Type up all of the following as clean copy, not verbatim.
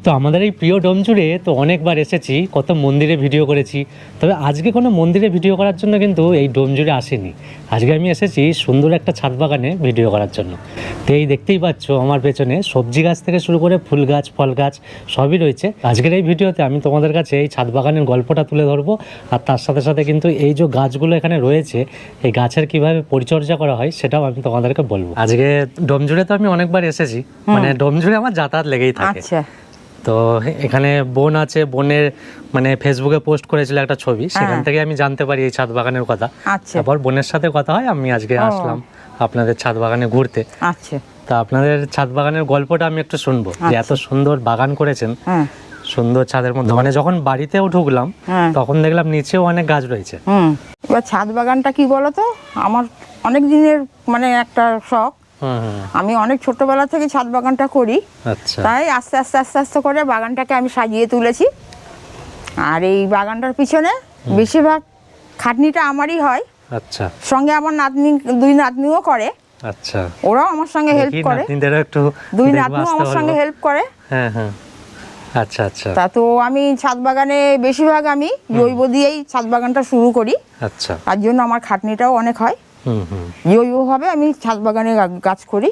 তো আমাদের এই প্রিয় ডোমজুড়ে তো অনেকবার এসেছি, কত মন্দিরে ভিডিও করেছি, তবে আজকে কোনো মন্দিরে ভিডিও করার জন্য কিন্তু এই ডোমজুড়ে আসেনি। আজকে আমি এসেছি সুন্দর একটা ছাদ বাগানে ভিডিও করার জন্য। তো এই দেখতেই পাচ্ছ আমার পেছনে সবজি গাছ থেকে শুরু করে ফুল গাছ, ফল গাছ সবই রয়েছে। আজকের এই ভিডিওতে আমি তোমাদের কাছে এই ছাদ বাগানের গল্পটা তুলে ধরবো, আর তার সাথে সাথে কিন্তু এই যে গাছগুলো এখানে রয়েছে এই গাছের কিভাবে পরিচর্যা করা হয় সেটাও আমি তোমাদেরকে বলবো। আজকে ডোমজুড়ে তো আমি অনেকবার এসেছি, মানে ডোমজুড়ে আমার যাতায়াত লেগেই থাকে। তো এখানে বোন আছে, বোনের মানে ফেসবুকে পোস্ট করেছিল একটা ছবি, সেখান থেকে আমি জানতে পারি এই ছাদ বাগানের কথা। তারপর বোনের সাথে কথা হয়, আমি আজকে আসলাম আপনাদের ছাদ বাগানে ঘুরতে। তা আপনাদের ছাদ বাগানের গল্পটা আমি একটু শুনবো, যে এত সুন্দর বাগান করেছেন সুন্দর ছাদের মধ্যে। মানে যখন বাড়িতেও ঢুকলাম তখন দেখলাম নিচেও অনেক গাছ রয়েছে। এবার ছাদ বাগানটা কি বলতো, আমার অনেক দিনের মানে একটা শখ। আমি অনেক ছোটবেলা থেকে ছাদ বাগানটা করি, তাই আস্তে আস্তে আস্তে আস্তে করে বাগানটাকে আমি সাজিয়ে তুলেছি। আর এই বাগানটার পিছনে বেশিরভাগ খাটনিটা আমারই হয়। আচ্ছা, সঙ্গে আমার নাতনি, দুই নাতনিও করে। আচ্ছা, ওরাও আমার সঙ্গে হেল্প করে, দুই নাতনিও আমার সঙ্গে হেল্প করে। হ্যাঁ হ্যাঁ, আচ্ছা আচ্ছা। তা তো আমি ছাদ বাগানে বেশিরভাগ আমি জৈব দিয়েই ছাদ বাগানটা শুরু করি। আচ্ছা, তার জন্য আমার খাটনিটাও অনেক হয়। জৈবভাবে আমি ছাদ বাগানে গাছ করি,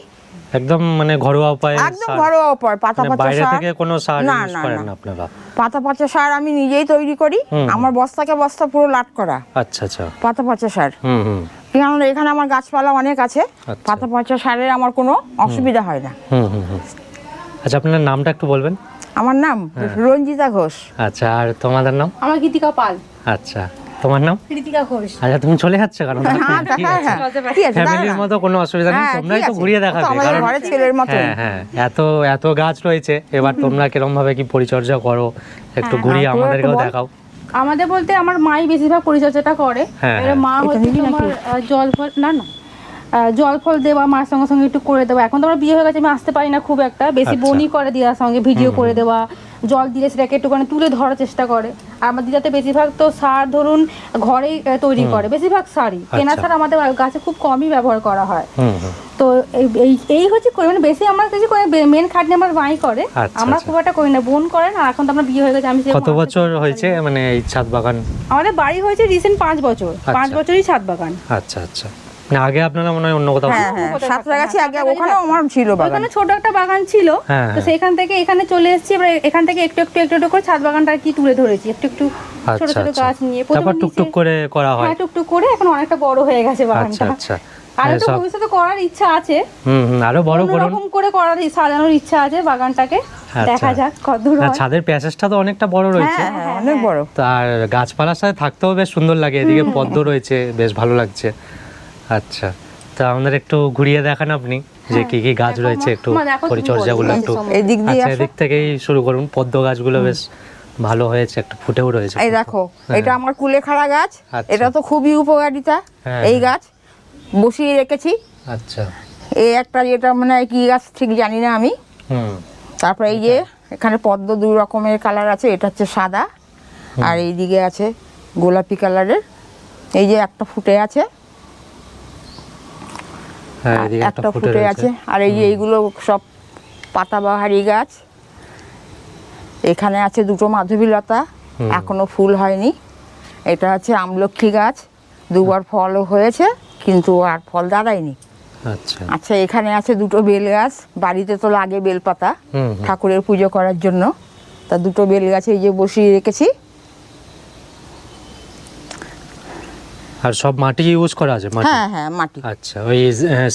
একদম মানে ঘরোয়া উপায়ে। একদম ঘরোয়া উপায়, পাতা পচা বাইরে সার, থেকে কোনো সার ইউজ করেন না আপনারা? পাতা পচা সার আমি নিজেই তৈরি করি। আমার বস্তাকে বস্তা পুরো লাট করা। আচ্ছা আচ্ছা, পাতা পচা সার। কারণ এখানে আমার গাছপালা অনেক আছে, পাতা পচা সারের আমার কোনো অসুবিধা হয় না। আচ্ছা, আপনার নামটা একটু বলবেন? আমার নাম রঞ্জিতা ঘোষ। আচ্ছা, আর তোমাদের নাম? আমার গীতিকা পাল। আচ্ছা, তোমার নাম? কৃতিকা ঘোষ। আচ্ছা, তুমি চলে যাচ্ছ কারণ ফ্যামিলির মতো কোনো অসুবিধা নেই, তোমরাই তো ঘুরিয়ে দেখাবে। কারণ ঘরে ছেলের মতো। হ্যাঁ হ্যাঁ, এত গাছ রয়েছে, এবার তোমরা কিরকম ভাবে কি পরিচর্যা করো একটু ঘুরিয়ে আমাদেরকেও দেখাও। আমাদের বলতে আমার মাই বেশিরভাগ পরিচর্যাটা করে। মা হচ্ছে তোমার জল ফল জল ফল দেওয়া, মার সঙ্গে সঙ্গে একটু করে দেওয়া। এখন তো আমার বিয়ে হয়ে গেছে, আমি আসতে পারি না খুব একটা বেশি, বনি করে দেওয়ার সঙ্গে ভিডিও করে দেওয়া, জল দিলে সেটাকে একটুখানি তুলে ধরার চেষ্টা করে। আর আমার দিদাতে বেশিরভাগ তো সার ধরুন ঘরেই তৈরি করে, বেশিরভাগ সারই কেনা সার আমাদের গাছে খুব কমই ব্যবহার করা হয়। তো এই হচ্ছে মানে বেশি আমার কিছু করে, মেন খাটনি আমার মাই করে, আমরা খুব একটা করি না, বোন করেন। আর এখন তো আমরা বিয়ে হয়ে গেছে। আমি কত বছর হয়েছে মানে এই ছাদ বাগান? আমাদের বাড়ি হয়েছে রিসেন্ট 5 বছর, 5 বছরই ছাদ বাগান। আচ্ছা আচ্ছা, না আগে আপনারা মনে হয় অন্য কোথাও? হ্যাঁ হ্যাঁ, সাঁতরাগাছি আগে ওখানে আমার ছিল বাগান, ওখানে ছোট একটা বাগান ছিল। তো সেখান থেকে এখানে চলে এসেছি। এবার এখান থেকে একটু একটু একটু একটু করে ছাদ বাগানটা কি তুলে ধরেছি, একটু একটু ছোট ছোট গাছ নিয়ে। তারপর টুকটুক করে করা হয়। হ্যাঁ, টুকটুক করে এখন অনেকটা বড় হয়ে গেছে বাগানটা। আচ্ছা, আর তো ভবিষ্যতে করার ইচ্ছা আছে, আরো বড় করুন, এরকম করে করার সাজানোর ইচ্ছা আছে বাগানটাকে। দেখা যাক কতদূর হয়। ছাদের প্যাসেজটা তো অনেকটা বড় রয়েছে, অনেক বড়। তার গাছপালার সাথে থাকতেও বেশ সুন্দর লাগে। এদিকে পদ্ম রয়েছে, বেশ ভালো লাগছে। আচ্ছা, তা আমাদের একটু ঘুরিয়ে দেখান আপনি যে কি কি গাছ রয়েছে, একটু পরিচর্যাগুলো একটু। আচ্ছা, এদিক থেকেই শুরু করুন। পদ্ম গাছগুলো বেশ ভালো হয়েছে, একটু ফুটেও রয়েছে। এই দেখো, এটা আমার কুলেখাড়া গাছ। এটা তো খুবই উপকারিতা। এই গাছ বসিয়ে রেখেছি। আচ্ছা, এই একটা যেটা মানে কি গাছ ঠিক জানি না আমি। তারপরে এই যে এখানে পদ্ম 2 রকমের কালার আছে, এটা হচ্ছে সাদা, আর এইদিকে আছে গোলাপি কালারের। এই যে একটা ফুটে আছে, একটা ফুটে আছে। আর এই যে এইগুলো সব পাতাবাহারি গাছ। এখানে আছে 2টো মাধবীলতা, এখনো ফুল হয়নি। এটা আছে আমলক্ষী গাছ, 2বার ফলও হয়েছে কিন্তু আর ফল দাঁড়ায়নি। আচ্ছা, এখানে আছে 2টো বেল গাছ। বাড়িতে তো লাগে বেলপাতা ঠাকুরের পুজো করার জন্য, তা 2টো বেল গাছ এই যে বসিয়ে রেখেছি। আর সব মাটি ইউজ করা আছে? হ্যাঁ হ্যাঁ, মাটি। আচ্ছা, ওই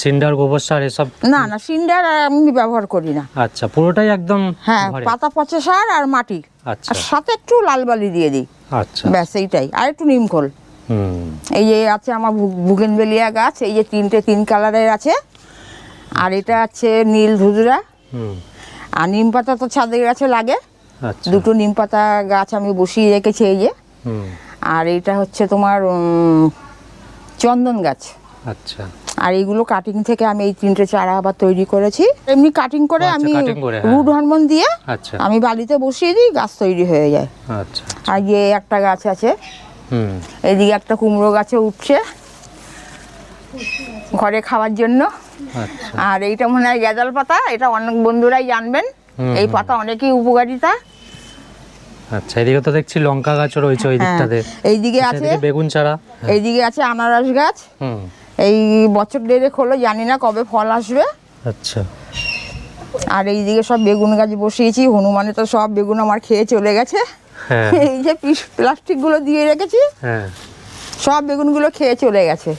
সিন্ডার, গোবর সার এসব? না না, সিন্ডার আমি ব্যবহার করি না। আচ্ছা, পুরোটাই একদম? হ্যাঁ, পাতা পচা সার আর মাটি, আর সাথে একটু লাল বালি দিয়ে দিই। আচ্ছা, ব্যাস এইটাই। আর একটু নিমখোল। এই যে আছে আমার বুগেনভেলিয়া গাছ, এই যে 3 কালারের আছে। আর এটা আছে নীল ধুধরা। আর নিম পাতা তো ছাদের গাছে লাগে, 2টো নিম পাতা গাছ আমি বসিয়ে রেখেছি এই যে। আর এইটা হচ্ছে তোমার চন্দন গাছ। আচ্ছা, আর এইগুলো কাটিং থেকে আমি এই 3টে চারা আবার তৈরি করেছি। এমনি কাটিং করে আমি রুট হরমোন দিয়ে আমি বালিতে বসিয়ে দিই, গাছ তৈরি হয়ে যায়। আচ্ছা, আর যে একটা গাছ আছে, এদিকে একটা কুমড়ো গাছে উঠছে ঘরে খাওয়ার জন্য। আর এইটা মনে হয় গ্যাদাল পাতা, এটা অনেক বন্ধুরাই জানবেন। এই পাতা অনেকই উপকারিতা। আচ্ছা, এদিকে তো দেখছি লঙ্কা গাছও রয়েছে ওই দিকটাতে। এইদিকে আছে বেগুন চারা, এইদিকে আছে আনারস গাছ। এই বছর দেড়েক হলো, জানি না কবে ফল আসবে। আচ্ছা, আর এইদিকে সব বেগুন গাছ বসিয়েছি। হনুমানে তো সব বেগুন আমার খেয়ে চলে গেছে। এই যে প্লাস্টিক গুলো দিয়ে রেখেছি, সব বেগুনগুলো খেয়ে চলে গেছে।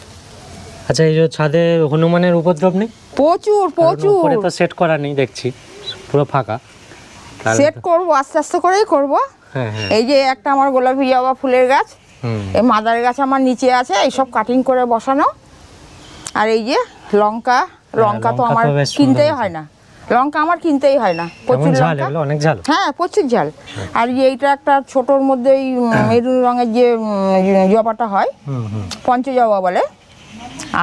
আচ্ছা, এই যে ছাদে হনুমানের উপদ্রব নেই? প্রচুর প্রচুর। উপরে তো সেট করা নেই, দেখছি পুরো ফাঁকা। সেট করব, আস্তে আস্তে করেই করব। এই যে একটা আমার গোলাপি জবা ফুলের গাছ, এই মাদার গাছ আমার নিচে আছে, এই সব কাটিং করে বসানো। আর এই যে লঙ্কা, লঙ্কা তো আমার কিনতেই হয় না, লঙ্কা আমার কিনতেই হয় না। প্রচুর লঙ্কা, অনেক ঝাল। হ্যাঁ প্রচুর ঝাল। আর এইটা একটা ছোটর মধ্যে এই মেরুন রঙের যে জবাটা হয়, পঞ্চজবা বলে।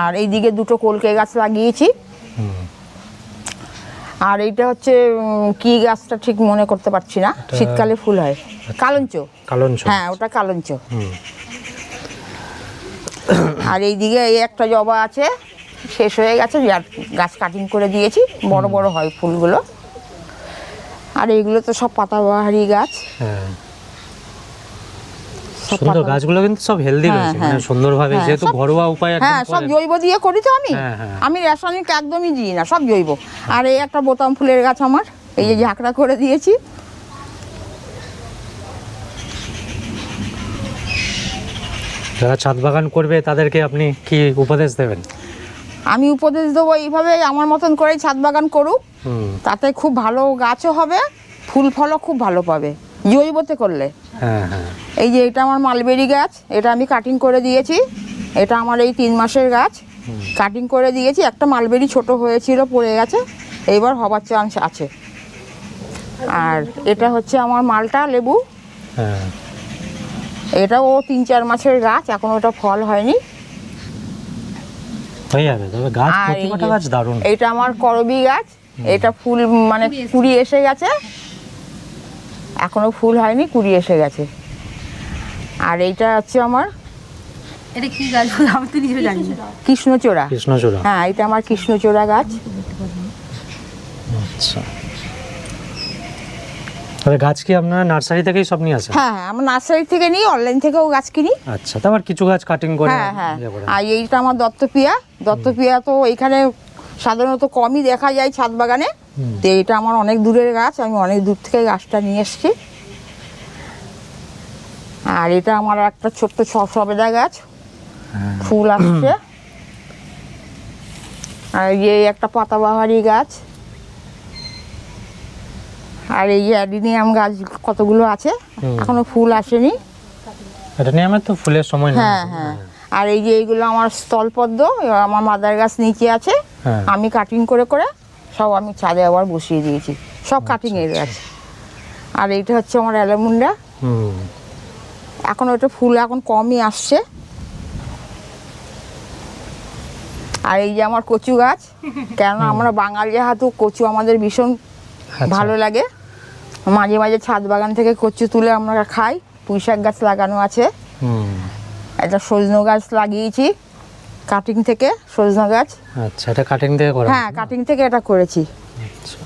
আর এইদিকে দুটো কলকে গাছ লাগিয়েছি। আর এইটা হচ্ছে কি গাছটা ঠিক মনে করতে পারছি না, শীতকালে ফুল হয়, কালঞ্চ। কালঞ্চ, হ্যাঁ ওটা কালঞ্চ। আর এইদিকে এই একটা জবা আছে, শেষ হয়ে গেছে, গাছ কাটিং করে দিয়েছি, বড় বড় হয় ফুলগুলো। আর এইগুলো তো সব পাতাবাহারি গাছ। সুন্দর গাছগুলো কিন্তু সব হেলদি রয়েছে, মানে সুন্দরভাবে, যেহেতু ঘরোয়া উপায়। হ্যাঁ সব জৈব দিয়ে করি তো আমি। আমি রাসায়নিক একদমই দিই না, সব জৈব। আর এই একটা বোতাম ফুলের গাছ আমার, এই যে ঝাঁকড়া করে দিয়েছি। যারা ছাদ বাগান করবে তাদেরকে আপনি কি উপদেশ দেবেন? আমি উপদেশ দেবো এইভাবে, আমার মতন করেই ছাদ বাগান করুক, তাতে খুব ভালো গাছও হবে, ফুল ফলও খুব ভালো পাবে জৈবতে করলে। এই যে এটা আমার মালবেরি গাছ, এটা আমি কাটিং করে দিয়েছি। এটা আমার এই 3 মাসের গাছ, কাটিং করে দিয়েছি। একটা মালবেরি ছোট হয়েছিল, পড়ে গেছে, এইবার হবার চান্স আছে। আর এটা হচ্ছে আমার মালটা লেবু, এটাও 3-4 মাসের গাছ, এখন ওটা ফল হয়নি। এটা আমার করবি গাছ, এটা ফুল মানে কুড়ি এসে গেছে, এখনো ফুল হয়নি, কুড়ি এসে গেছে। আর এইটা হচ্ছে আমার, এটা কি গাছ আমি তো নিজে জানি না, কৃষ্ণচূড়া। কৃষ্ণচূড়া, হ্যাঁ এটা আমার কৃষ্ণচূড়া গাছ। আচ্ছা, তাহলে গাছ কি আপনারা নার্সারি থেকেই সব নিয়ে আসেন? হ্যাঁ আমরা নার্সারি থেকে নিই, অনলাইন থেকেও গাছ কিনি। আচ্ছা, তারপর কিছু গাছ কাটিং করে। হ্যাঁ। আর এইটা আমার দত্তপিয়া। দত্তপিয়া তো এখানে সাধারণত কমই দেখা যায় ছাদ বাগানে, তো এটা আমার অনেক দূরের গাছ, আমি অনেক দূর থেকে গাছটা নিয়ে এসেছি। আর এটা আমার একটা ছোট্ট সবেদা গাছ, ফুল আসছে। আর এই একটা পাতাবাহারি গাছ। আর এই যে অ্যাডিনিয়াম গাছ কতগুলো আছে, এখনো ফুল আসেনি। অ্যাডিনিয়ামের তো ফুলের সময় নেই। হ্যাঁ। আর এই যে এইগুলো আমার স্থলপদ্ম, আমার মাদার গাছ নিচে আছে, আমি কাটিং করে করে সব আমি ছাদে আবার বসিয়ে দিয়েছি, সব কাটিং এর গাছ। আর এইটা হচ্ছে আমার অ্যালামুন্ডা, এখন ওটা ফুল এখন কমই আসছে। আর এই যে আমার কচু গাছ, কেননা আমরা বাঙালি যেহেতু কচু আমাদের ভীষণ ভালো লাগে, মাঝে মাঝে ছাদ বাগান থেকে কচু তুলে আমরা খাই। পুঁইশাক গাছ লাগানো আছে, একটা সজনে গাছ লাগিয়েছি কাটিং থেকে, সজনে গাছ। আচ্ছা, এটা কাটিং থেকে করা? হ্যাঁ কাটিং থেকে এটা করেছি। আচ্ছা,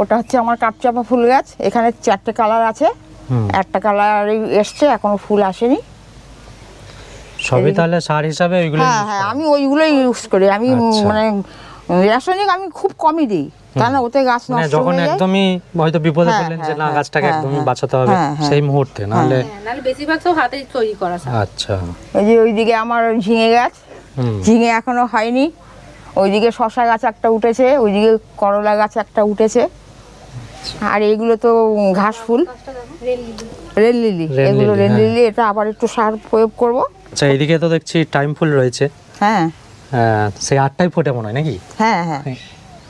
ওটা হচ্ছে আমার কাঠচাপা ফুল গাছ, এখানে 4টে কালার আছে, একটা কালার এসছে, এখনো ফুল আসেনি। সবই তাহলে সার হিসাবে ওইগুলো? হ্যাঁ আমি ওইগুলোই ইউজ করি। আমি মানে রাসায়নিক আমি খুব কমই দিই, কেন ওতে গাছ নষ্ট হয়ে যায়। যখন একদমই হয়তো বিপদে পড়লেন যে না গাছটাকে একদমই বাঁচাতে হবে সেই মুহূর্তে, নাহলে বেশিরভাগ সব হাতেই তৈরি করা। আচ্ছা, এই যে ওইদিকে আমার ঝিঙে গাছ, ঝিঙে এখনো হয়নি। ওইদিকে শশা গাছ একটা উঠেছে, ওইদিকে করলা গাছ একটা উঠেছে। আর এইগুলো তো ঘাস ফুল, রেল লিলি, এগুলো রেল লিলি, এটা আবার একটু সার প্রয়োগ করব। আচ্ছা, এইদিকে তো দেখছি টাইম ফুল রয়েছে। হ্যাঁ সেই 8টায় ফোটে মনে হয় নাকি? হ্যাঁ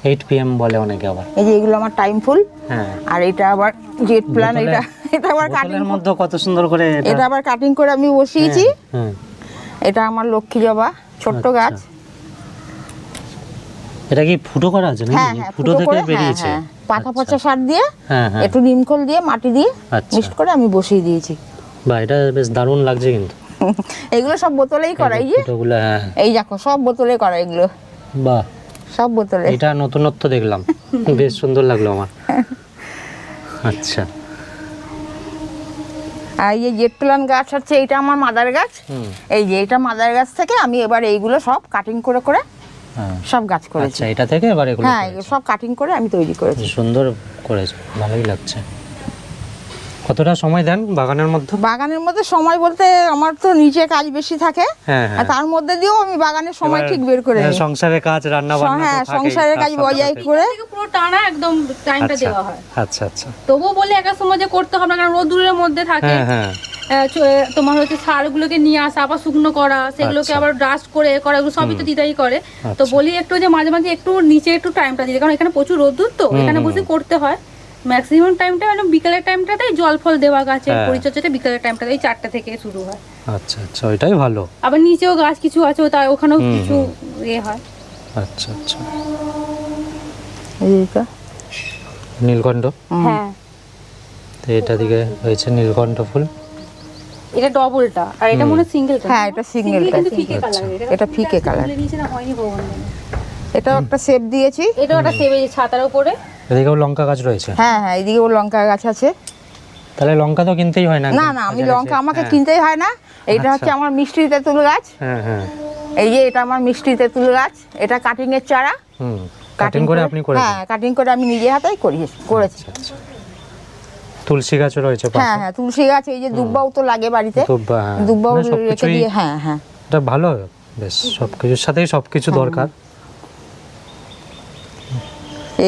8 PM বলে অনেকে আবার। এই যে এগুলো আমার টাইম ফুল। আর এটা আবার জেট প্ল্যান, এটা আবার কাটিং মধ্যে কত সুন্দর করে এটা আবার কাটিং করে আমি বসিয়েছি। এটা আমার লক্ষ্মী জবা, ছোট্ট গাছ। এটা কি ফুটো করা আছে নাকি? ফুটো থেকে বেরিয়েছে। পাতা পচা সার দিয়ে, একটু নিমখোল দিয়ে, মাটি দিয়ে মিক্স করে আমি বসিয়ে দিয়েছি। বাহ, এটা বেশ দারুণ লাগছে কিন্তু। এগুলো সব বোতলেই করা, এই যে এই দেখো সব বোতলে করা এগুলো। বাহ, সব বোতলে। এটা নতুনত্ব দেখলাম, বেশ সুন্দর লাগলো আমার। আচ্ছা, আর এই যে জেট প্লান গাছ হচ্ছে, এটা আমার মাদার গাছ। এই যে এটা মাদার গাছ থেকে আমি এবার এইগুলো সব কাটিং করে করে সব গাছ করেছি। আচ্ছা, এটা থেকে এবার এগুলো হ্যাঁ, এগুলো সব কাটিং করে আমি তৈরি করেছি। সুন্দর করেছে, ভালোই লাগছে। কতটা সময় দেন বাগানের মধ্যে? বাগানের মধ্যে সময় বলতে আমার তো নিচে কাজ বেশি থাকে, হ্যাঁ, আর তার মধ্যে দিয়েও আমি বাগানের সময় ঠিক বের করে নিই। সংসারের কাজ, রান্না বান্না, হ্যাঁ, সংসারের কাজ বজায় করে পুরো টানা একদম টাইমটা দেওয়া হয়। আচ্ছা আচ্ছা, তবুও বলে একা সময় যে করতে হবে না, কারণ রোদ্দুরের মধ্যে থাকে। হ্যাঁ, তোমার হচ্ছে সারগুলোকে নিয়ে আসা, আবার শুকনো করা, সেগুলোকে আবার ডাস্ট করে করা, এগুলো সবই তো দিদাই করে। তো বলি একটু যে মাঝে মাঝে একটু নিচে একটু টাইমটা দিতে, কারণ এখানে প্রচুর রোদ্দুর, তো এখানে বসে করতে হয়। ম্যাক্সিমাম টাইমটা মানে বিকেলের টাইমটাতেই জল ফল দেওয়া, গাছের পরিচর্যাটা বিকেলের টাইমটাতেই 4টা থেকে শুরু হয়। আচ্ছা আচ্ছা, ওইটাই ভালো। আবার নিচেও গাছ কিছু আছে, তাই ওখানেও কিছু হয়। আচ্ছা আচ্ছা, এইটা নীলকণ্ঠ। হ্যাঁ, তো এটা দিকে হয়েছে নীলকণ্ঠ ফুল। এটা ডবলটা, আর এটা মনে সিঙ্গেলটা। হ্যাঁ, এটা সিঙ্গেলটা। কিন্তু ফিকে কালার, এটা ফিকে কালার। নিচে না হয়নি ভগবান জানে। এটাও একটা শেপ দিয়েছি। এটাও একটা সেবে ছাতার উপরে। এদিকেও লঙ্কা গাছ রয়েছে। হ্যাঁ হ্যাঁ, এদিকেও লঙ্কা গাছ আছে। তাহলে লঙ্কা তো কিনতেই হয় না? না না, আমি লঙ্কা আমাকে কিনতেই হয় না। এইটা হচ্ছে আমার মিষ্টি তেঁতুল গাছ। হ্যাঁ হ্যাঁ, এই যে এটা আমার মিষ্টি তেঁতুল গাছ, এটা কাটিং এর চারা। কাটিং করে আপনি করেছেন? হ্যাঁ, কাটিং করে আমি নিজে হাতেই করেছি। আচ্ছা, তুলসী গাছও রয়েছে পাশে? হ্যাঁ হ্যাঁ, তুলসী গাছ, এই যে দুব্বাও তো লাগে বাড়িতে, দুব্বা, হ্যাঁ। দুব্বাও মানে রেখে সবকিছুই- দিয়ে। হ্যাঁ হ্যাঁ, এটা ভালো, বেশ সবকিছুর সাথেই সবকিছু দরকার।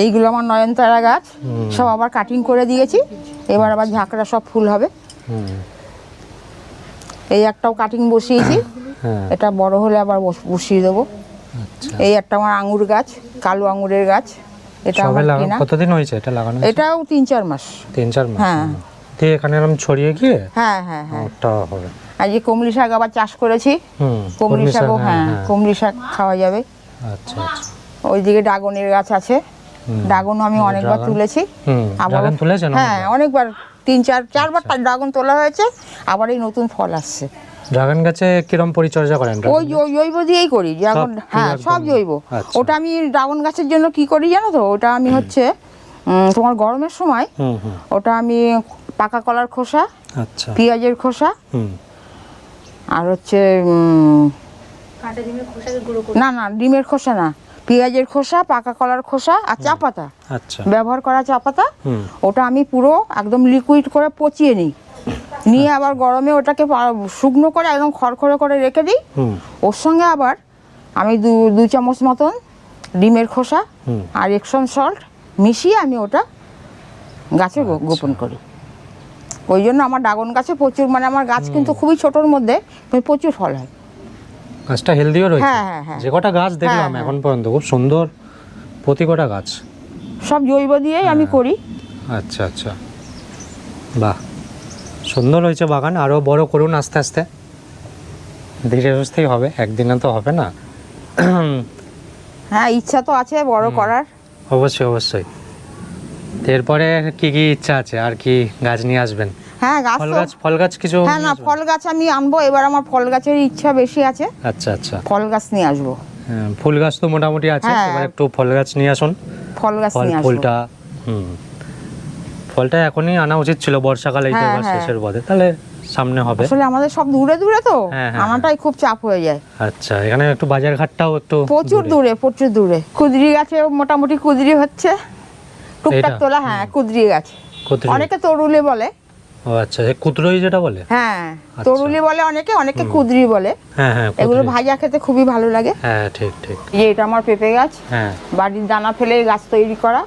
এইগুলো আমার নয়নতারা গাছ, সব আবার কাটিং করে দিয়েছি। এবার আবার ঝাঁকড়া সব ফুল হবে। এই একটাও কাটিং বসিয়েছি, হ্যাঁ, এটা বড় হলে আবার বসিয়ে দেবো। আচ্ছা। এই একটা আমার আঙুর গাছ, কালো আঙুরের গাছ, এটা সবে আমার লাগানো কেনা। কতদিন হয়েছে এটা লাগানো? এটাও 3-4 মাস। 3-4 মাস। হ্যাঁ। দিয়ে এখানে এরকম ছড়িয়ে গিয়ে হ্যাঁ হ্যাঁ হ্যাঁ, ওটা হবে। আর যে কমলি শাক আবার চাষ করেছি। কমলি শাকও, হ্যাঁ, কমলি শাক খাওয়া যাবে। আচ্ছা আচ্ছা, ওইদিকে ড্রাগনের গাছ আছে, ড্রাগনও আমি অনেকবার তুলেছি। আবার ড্রাগন তুলেছেন? হ্যাঁ, অনেকবার, 3-4বার ড্রাগন তোলা হয়েছে। আবার এই নতুন ফল আসছে। ড্রাগন গাছে কিরম পরিচর্যা করেন? ওই জৈব দিয়েই করি ড্রাগন। হ্যাঁ, সব জৈব। ওটা আমি ড্রাগন গাছের জন্য কি করি জানো তো? ওটা আমি হচ্ছে তোমার গরমের সময় ওটা আমি পাকা কলার খোসা, আচ্ছা, পেঁয়াজের খোসা, আর হচ্ছে না না, ডিমের খোসা না, পেঁয়াজের খোসা, পাকা কলার খোসা আর চা পাতা, আচ্ছা, ব্যবহার করা চা পাতা, ওটা আমি পুরো একদম লিকুইড করে পচিয়ে নিই। নিয়ে আবার গরমে ওটাকে শুকনো করে একদম খড়খড়ে করে রেখে দিই। ওর সঙ্গে আবার আমি 2 চামচ মতন ডিমের খোসা আর এপসম সল্ট মিশিয়ে আমি ওটা গাছে গোপন করি। ওই জন্য আমার ড্রাগন গাছে প্রচুর, মানে আমার গাছ কিন্তু খুবই ছোটোর মধ্যে প্রচুর ফল হয়। গাছটা হেলদিও রয়েছে। হ্যাঁ হ্যাঁ হ্যাঁ, যে কটা গাছ দেখলাম এখন পর্যন্ত খুব সুন্দর, প্রতি কটা গাছ সব জৈব দিয়েই আমি করি। আচ্ছা আচ্ছা, বাহ, সুন্দর হয়েছে বাগান। আরও বড় করুন আস্তে আস্তে, ধীরে সুস্থেই হবে, একদিনে তো হবে না। হ্যাঁ, ইচ্ছা তো আছে বড় করার। অবশ্যই অবশ্যই। এরপরে কি কি ইচ্ছা আছে, আর কি গাছ নিয়ে আসবেন? হ্যাঁ, গাছ ফল তো, গাছ, ফল গাছ কিছু? হ্যাঁ না, ফল গাছ আমি আনবো এবার, আমার ফল গাছের ইচ্ছা বেশি আছে। আচ্ছা আচ্ছা, ফল গাছ নিয়ে আসবো। ফুল গাছ তো মোটামুটি আছে, হ্যাঁ। এবার একটু ফল গাছ নিয়ে আসুন। ফল গাছ ফল নিয়ে আসবো। ফুলটা ফলটা এখনই আনা উচিত ছিল, বর্ষাকালে এটা হ্যাঁ, এবার হ্যাঁ। শেষের পথে, তাহলে সামনে হবে। আসলে আমাদের সব দূরে দূরে তো, হ্যাঁ, হ্যাঁ, আনাটাই খুব চাপ হয়ে যায়। আচ্ছা, এখানে একটু বাজার ঘাটটাও একটু প্রচুর দূরে, প্রচুর দূরে। কুদরি গাছে মোটামুটি কুদরি হচ্ছে, টুকটাক এটা? তোলা। হ্যাঁ, কুদরি গাছ, কুতরি। অনেকে তরুলি বলে। ও আচ্ছা, এই কুতরই যেটা বলে? হ্যাঁ, তরুলি বলে অনেকে, অনেকে কুদরি বলে। হ্যাঁ হ্যাঁ, এগুলো কুতরি। ভাজা খেতে খুবই ভালো লাগে। হ্যাঁ, ঠিক ঠিক। এই যে এটা আমার পেঁপে গাছ, হ্যাঁ, বাড়ির দানা ফেলে গাছ তৈরি করা।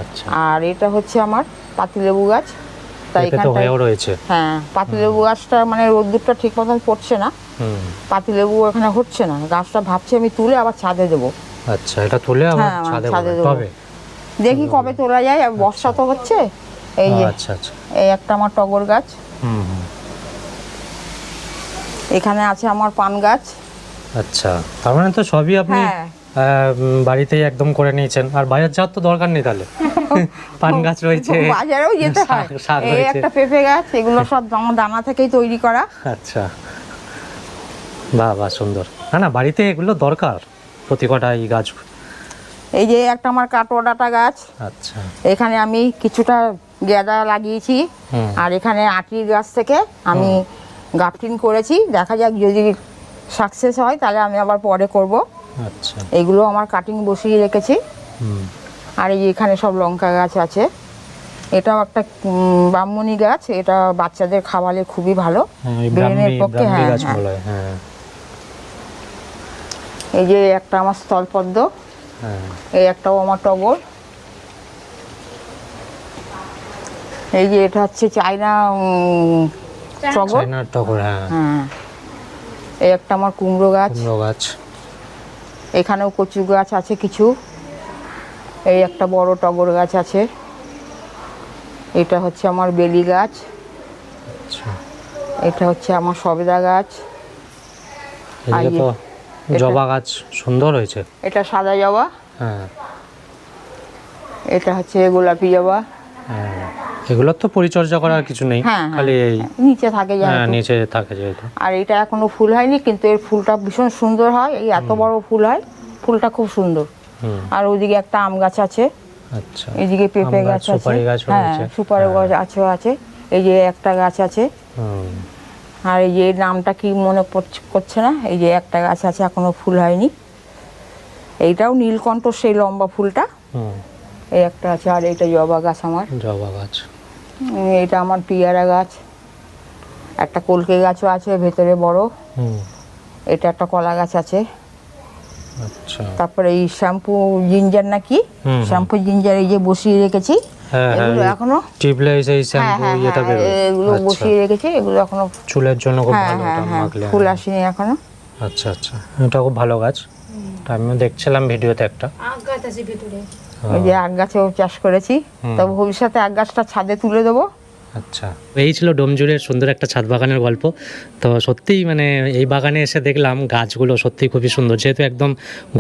আচ্ছা, আর এটা হচ্ছে আমার পাতিলেবু গাছ। তাই পেঁপে তো এখানটায়, হয়েও রয়েছে। হ্যাঁ, পাতিলেবু গাছটা মানে রোদ্দুরটা ঠিক মতন পড়ছে না, পাতিলেবু এখানে হচ্ছে না। গাছটা ভাবছি আমি তুলে আবার ছাদে দেবো। আচ্ছা, এটা তুলে আবার হ্যাঁ, ছাদে ছাদে বসাতে দেবো। হবে? দেখি কবে তোলা যায়, আর বর্ষা তো হচ্ছে। এই যে আচ্ছা আচ্ছা, এই একটা আমার টগর গাছ, এখানে আছে আমার পান গাছ। আচ্ছা, তার মানে তো সবই আপনি হ্যাঁ, বাড়িতেই একদম করে নিয়েছেন, আর বাজার যাওয়ার তো দরকার নেই তাহলে। পান গাছ রয়েছে, বাজারেও যেতে হয়। শাক এই রয়েছে। একটা পেঁপে গাছ, এগুলো সব আমার দানা থেকেই তৈরি করা। আচ্ছা, বাহ বাহ, সুন্দর। না না, বাড়িতে এগুলো দরকার, প্রতি কটা এই গাছ এই যে একটা আমার কাটোয়াডাটা গাছ, আচ্ছা এখানে আমি কিছুটা গাঁদা লাগিয়েছি, আর এখানে আটির গাছ থেকে আমি গাফটিং করেছি। দেখা যাক যদি সাকসেস হয় তাহলে আমি আবার পরে করব। আচ্ছা এইগুলো আমার কাটিং বসিয়ে রেখেছি। আর এই যে এখানে সব লঙ্কা গাছ আছে। এটাও একটা ব্রাহ্মণী গাছ, এটা বাচ্চাদের খাওয়ালে খুবই ভালো, ব্রেনের পক্ষে। হ্যাঁ, এই যে একটা আমার স্থলপদ্ম, এই একটাও আমার টগর। এই যে এটা হচ্ছে চায়না টগর। হ্যাঁ, এই একটা আমার কুমড়ো গাছ। এখানেও কচু গাছ আছে কিছু। এই একটা বড় টগর গাছ আছে। এটা হচ্ছে আমার বেলি গাছ। এটা হচ্ছে আমার সবেদা গাছ। জবা গাছ সুন্দর হয়েছে, এটা সাদা জবা। হ্যাঁ, এটা হচ্ছে গোলাপি জবা। এগুলো তো পরিচর্যা করার কিছু নেই, খালি এই নিচে থাকে, নিচে থাকে যেহেতু। আর এটা এখনো ফুল হয়নি, কিন্তু এর ফুলটা ভীষণ সুন্দর হয়। এই এত বড় ফুল হয়, ফুলটা খুব সুন্দর। আর ওইদিকে একটা আম গাছ আছে। আচ্ছা, এইদিকে পেঁপে গাছ আছে, হ্যাঁ সুপারি গাছ আছে। এই যে একটা গাছ আছে। আর এই যে নামটা কি মনে করছে না, এই যে একটা গাছ আছে এখনো ফুল হয়নি। এইটাও নীলকণ্ঠ, সেই লম্বা ফুলটা। এই একটা আছে। আর এইটা জবা গাছ, আমার জবা গাছ। এটা আমার পিয়ারা গাছ। একটা কলকে গাছও আছে ভেতরে বড়। এটা একটা কলা গাছ আছে। আচ্ছা, তারপরে এই শ্যাম্পু জিঞ্জার নাকি, শ্যাম্পু জিঞ্জার এই যে বসিয়ে রেখেছি। এগুলো এখনো টিউবলাইট এই শ্যাম্পু এটা বের হয়, এগুলো বসিয়ে রেখেছি। এগুলো এখনো চুলের জন্য খুব ভালো, এটা মাখলে ফুল আসেনি এখনো। আচ্ছা আচ্ছা, এটা খুব ভালো গাছ। আমিও দেখছিলাম ভিডিওতে একটা আগ গাছ আছে ভিতরে। এই যে আগ গাছেও চাষ করেছি, তবে ভবিষ্যতে আগ গাছটা ছাদে তুলে দেবো। আচ্ছা, এই ছিল ডোমজুড়ের সুন্দর একটা ছাদ বাগানের গল্প। তো সত্যিই মানে এই বাগানে এসে দেখলাম গাছগুলো সত্যিই খুবই সুন্দর, যেহেতু একদম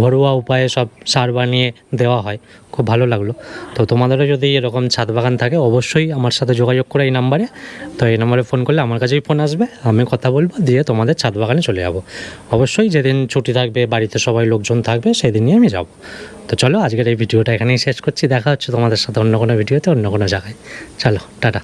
ঘরোয়া উপায়ে সব সার বানিয়ে দেওয়া হয়, খুব ভালো লাগলো। তো তোমাদেরও যদি এরকম ছাদ বাগান থাকে অবশ্যই আমার সাথে যোগাযোগ করে এই নাম্বারে। তো এই নাম্বারে ফোন করলে আমার কাছেই ফোন আসবে, আমি কথা বলবো, দিয়ে তোমাদের ছাদ বাগানে চলে যাবো। অবশ্যই যেদিন ছুটি থাকবে, বাড়িতে সবাই লোকজন থাকবে, সেদিনই আমি যাব। তো চলো আজকের এই ভিডিওটা এখানেই শেষ করছি। দেখা হচ্ছে তোমাদের সাথে অন্য কোনো ভিডিওতে, অন্য কোনো জায়গায়। চলো টাটা।